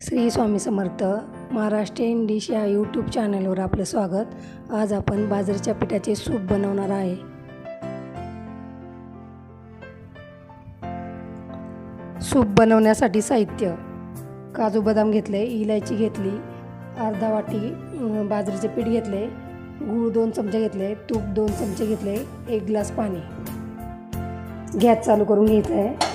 Shri Swami Samarth Maharashtrian dish या YouTube चॅनलवर आपलं स्वागत। आज आपण बाजरीच्या पिठाचे सूप बनवणार आहे। सूप बनवण्यासाठी साहित्य: काजू बदाम घेतले, इलायची घेतली, अर्धा वाटी बाजरीचे पीठ घेतले, गूळ 2 चमचे घेतले, तूप 2 चमचे घेतले, 1 ग्लास पाणी। गॅस चालू करून घ्यायचा आहे।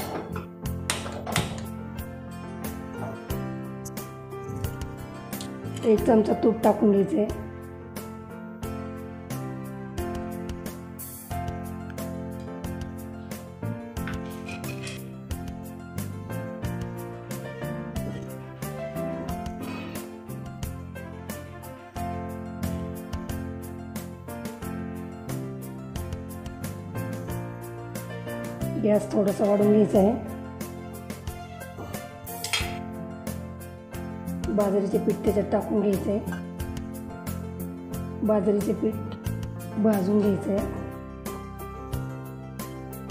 एक चमचा तूप टाकून घ्यायचे। गॅस थोडासा वाढवून घ्यायचा आहे। बाजरीचे पीठ त्याच्यात टाकून घ्यायचे। बाजरीचे पीठ भाजून घ्यायचे।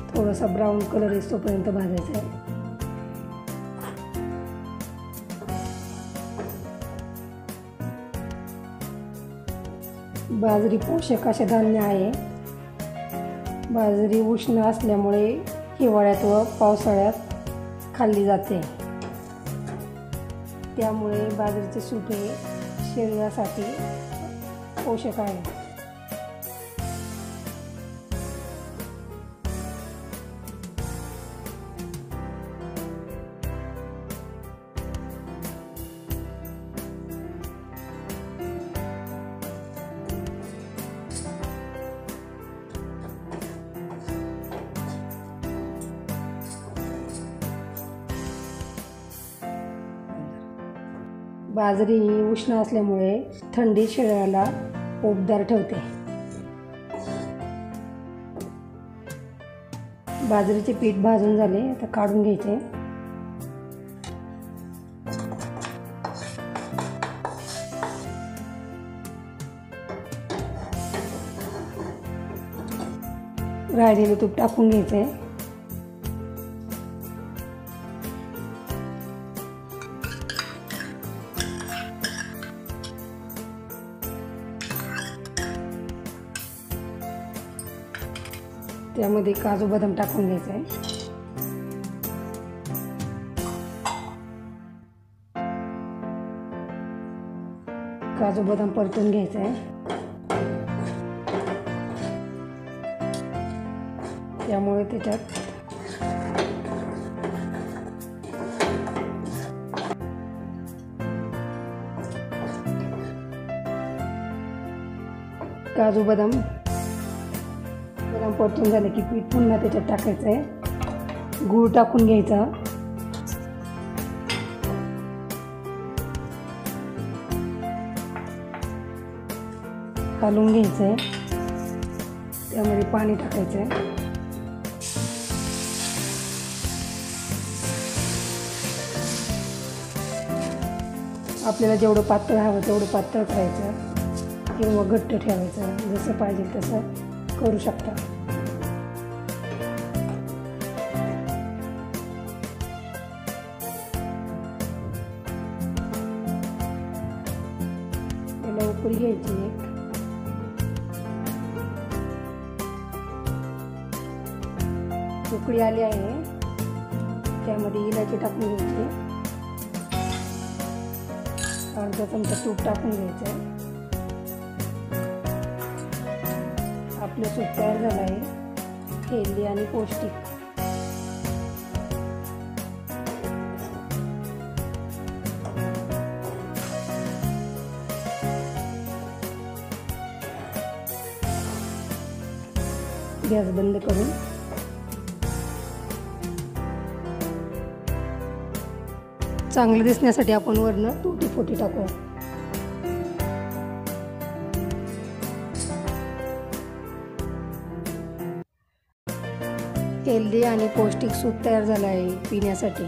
थोडासा ब्राऊन कलर येतोपर्यंत भाजायचा आहे। बाजरी पोषक असे धान्य आहे। बाजरी उष्ण असल्यामुळे हिवाळ्यात व पावसाळ्यात खाल्ली जाते। त्यामुळे बाजरीचे सूप हे शरीरासाठी पोषक आहे। बाजरी ही उष्ण असल्यामुळे थंडी शरीराला उबदार ठेवते। बाजरीचे पीठ भाजून झाले, आता काढून घ्यायचे। राहिलेले तूप टाकून घ्यायचे। त्यामध्ये काजू बदाम टाकून घ्यायचे आहे। काजू बदाम परतून घ्यायचे आहे। त्यामुळे त्याच्यात काजू बदाम परतून झाले की पीठ पुन्हा त्याच्यात टाकायचं आहे। गूळ टाकून घ्यायचा। हलवून घ्यायचं आहे। त्यामध्ये पाणी टाकायचं आहे। आपल्याला जेवढं पातळ हवं तेवढं पातळ करायचं किंवा घट्ट ठेवायचं, जसं पाहिजे तसं करू शकता। त्याला उकळी घ्यायची एक। उकळी आली आहे, त्यामध्ये इलायची टाकून घ्यायची। अर्धा चमचा तूप टाकून घ्यायचं। आपलं सूप तयार झालं आहे, हेल्दी आणि पौष्टिक। गॅस बंद करून चांगलं दिसण्यासाठी आपण वरनं तुटी फुटी टाकू। हेल्दी आणि पौष्टिक सूप तयार झालं आहे पिण्यासाठी।